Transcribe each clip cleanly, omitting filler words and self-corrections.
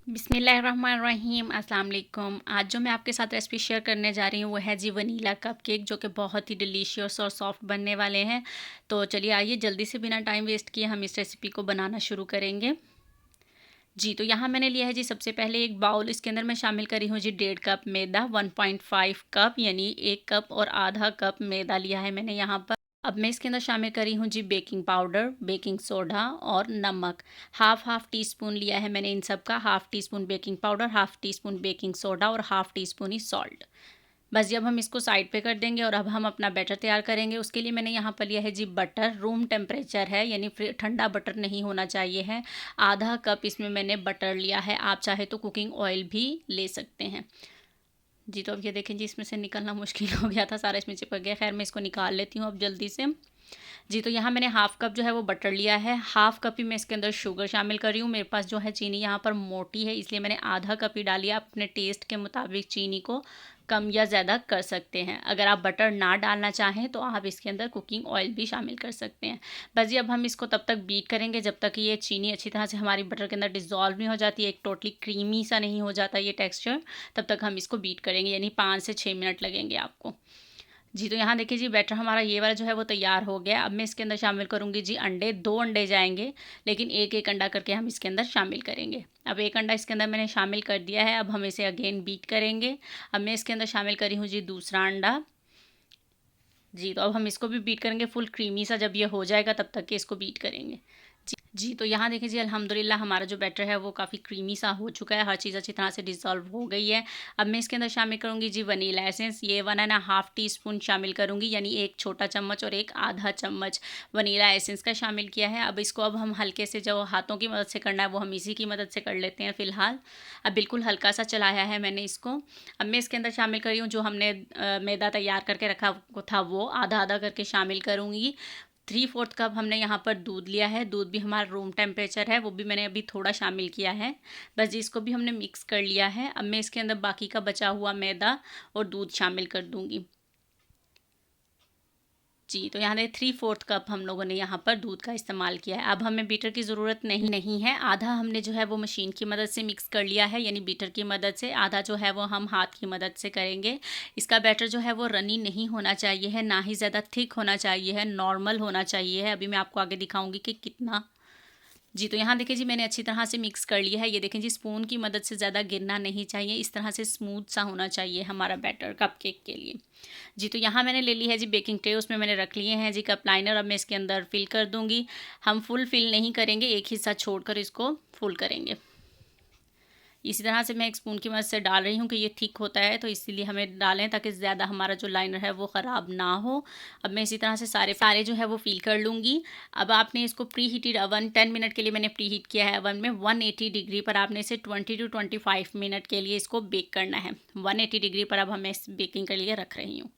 बिस्मिल्लाहिर्रहमानिर्रहीम अस्सलाम वालेकुम। आज जो मैं आपके साथ रेसिपी शेयर करने जा रही हूँ वो है जी वनीला कपकेक, जो कि बहुत ही डिलीशियस और सॉफ्ट बनने वाले हैं। तो चलिए आइए जल्दी से बिना टाइम वेस्ट किए हम इस रेसिपी को बनाना शुरू करेंगे। जी तो यहाँ मैंने लिया है जी सबसे पहले एक बाउल, इसके अंदर मैं शामिल करी हूँ जी 1.5 कप मैदा, 1.5 कप यानी 1 कप और आधा कप मैदा लिया है मैंने यहाँ पर। अब मैं इसके अंदर शामिल करी हूँ जी बेकिंग पाउडर, बेकिंग सोडा और नमक। हाफ टी स्पून लिया है मैंने इन सब का, half tea spoon baking powder, half tea spoon baking soda और हाफ टी स्पून ही सॉल्ट। बस जी अब हम इसको साइड पे कर देंगे और अब हम अपना बैटर तैयार करेंगे। उसके लिए मैंने यहाँ पर लिया है जी बटर, रूम टेम्परेचर है यानी ठंडा बटर नहीं होना चाहिए है। आधा कप इसमें मैंने बटर लिया है, आप चाहे तो कुकिंग ऑयल भी ले सकते हैं। जी तो अब ये देखें जी इसमें से निकलना मुश्किल हो गया था, सारा इसमें चिपक गया। खैर मैं इसको निकाल लेती हूँ अब जल्दी से। जी तो यहाँ मैंने हाफ़ कप जो है वो बटर लिया है, हाफ़ कप ही मैं इसके अंदर शुगर शामिल कर रही हूँ। मेरे पास जो है चीनी यहाँ पर मोटी है, इसलिए मैंने आधा कप ही डाली। आप अपने टेस्ट के मुताबिक चीनी को कम या ज़्यादा कर सकते हैं। अगर आप बटर ना डालना चाहें तो आप इसके अंदर कुकिंग ऑयल भी शामिल कर सकते हैं। बस जी अब हम इसको तब तक बीट करेंगे जब तक ये चीनी अच्छी तरह से हमारी बटर के अंदर डिज़ोल्व नहीं हो जाती, एक टोटली क्रीमी सा नहीं हो जाता ये टेक्स्चर, तब तक हम इसको बीट करेंगे, यानी 5 से 6 मिनट लगेंगे आपको। जी तो यहाँ देखिए जी बैटर हमारा ये वाला जो है वो तैयार हो गया। अब मैं इसके अंदर शामिल करूँगी जी अंडे, 2 अंडे जाएंगे, लेकिन एक एक अंडा करके हम इसके अंदर शामिल करेंगे। अब एक अंडा इसके अंदर मैंने शामिल कर दिया है, अब हम इसे अगेन बीट करेंगे। अब मैं इसके अंदर शामिल करी हूँ जी दूसरा अंडा। जी तो अब हम इसको भी बीट करेंगे, फुल क्रीमी सा जब ये हो जाएगा तब तक के इसको बीट करेंगे। जी तो यहाँ देखिए जी अल्हम्दुलिल्लाह हमारा जो बैटर है वो काफ़ी क्रीमी सा हो चुका है, हर चीज़ अच्छी तरह से डिज़ोल्व हो गई है। अब मैं इसके अंदर शामिल करूँगी जी वनीला एसेंस, ये 1.5 टीस्पून शामिल करूँगी, यानी एक छोटा चम्मच और एक आधा चम्मच वनीला एसेंस का शामिल किया है। अब हम हल्के से जो हाथों की मदद से करना है वो हम इसी की मदद से कर लेते हैं फ़िलहाल। अब बिल्कुल हल्का सा चलाया है मैंने इसको। अब मैं इसके अंदर शामिल कर रही हूँ जो हमने मैदा तैयार करके रखा था वो आधा आधा करके शामिल करूँगी। 3/4 कप हमने यहाँ पर दूध लिया है, दूध भी हमारा रूम टेम्परेचर है, वो भी मैंने अभी थोड़ा शामिल किया है। बस जी इसको भी हमने मिक्स कर लिया है। अब मैं इसके अंदर बाकी का बचा हुआ मैदा और दूध शामिल कर दूँगी। जी तो यहाँ 3/4 कप हम लोगों ने यहाँ पर दूध का इस्तेमाल किया है। अब हमें बीटर की ज़रूरत नहीं है, आधा हमने जो है वो मशीन की मदद से मिक्स कर लिया है, यानी बीटर की मदद से, आधा जो है वो हम हाथ की मदद से करेंगे। इसका बैटर जो है वो रनी नहीं होना चाहिए है, ना ही ज़्यादा थिक होना चाहिए है, नॉर्मल होना चाहिए है। अभी मैं आपको आगे दिखाऊंगी कि कितना। जी तो यहाँ देखिए जी मैंने अच्छी तरह से मिक्स कर लिया है। ये देखें जी स्पून की मदद से ज़्यादा गिरना नहीं चाहिए, इस तरह से स्मूथ सा होना चाहिए हमारा बैटर कपकेक के लिए। जी तो यहाँ मैंने ले ली है जी बेकिंग ट्रे, उसमें मैंने रख लिए हैं जी कप लाइनर। अब मैं इसके अंदर फिल कर दूँगी। हम फुल फिल नहीं करेंगे, एक हिस्सा छोड़कर इसको फुल करेंगे। इसी तरह से मैं एक स्पून की मदद से डाल रही हूँ कि ये थिक होता है, तो इसीलिए हमें डालें ताकि ज़्यादा हमारा जो लाइनर है वो ख़राब ना हो। अब मैं इसी तरह से सारे जो है वो फिल कर लूँगी। अब आपने इसको प्री हीटेड अवन 10 मिनट के लिए मैंने प्री हीट किया है अवन में 180 डिग्री पर। आपने इसे 20 to 25 मिनट के लिए इसको बेक करना है। 180 डिग्री पर अब मैं इस बेकिंग के लिए रख रही हूँ।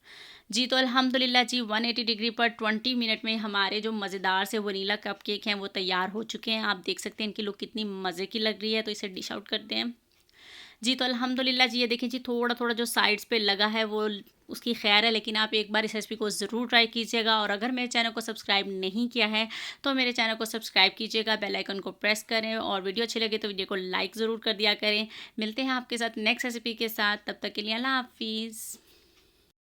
जी तो अल्हम्दुलिल्लाह जी 180 डिग्री पर 20 मिनट में हमारे जो मज़ेदार से वनीला कपकेक हैं वो तैयार हो चुके हैं। आप देख सकते हैं इनकी लुक कितनी मज़े की लग रही है, तो इसे डिश आउट करते हैं। जी तो अल्हम्दुलिल्लाह जी ये देखें जी थोड़ा थोड़ा जो साइड्स पे लगा है वो उसकी खैर है, लेकिन आप एक बार इस रेसिपी को ज़रूर ट्राई कीजिएगा। और अगर मेरे चैनल को सब्सक्राइब नहीं किया है तो मेरे चैनल को सब्सक्राइब कीजिएगा, बेल आइकन को प्रेस करें, और वीडियो अच्छी लगे तो वीडियो को लाइक ज़रूर कर दिया करें। मिलते हैं आपके साथ नेक्स्ट रेसिपी के साथ, तब तक के लिए अल्लाह हाफिज़।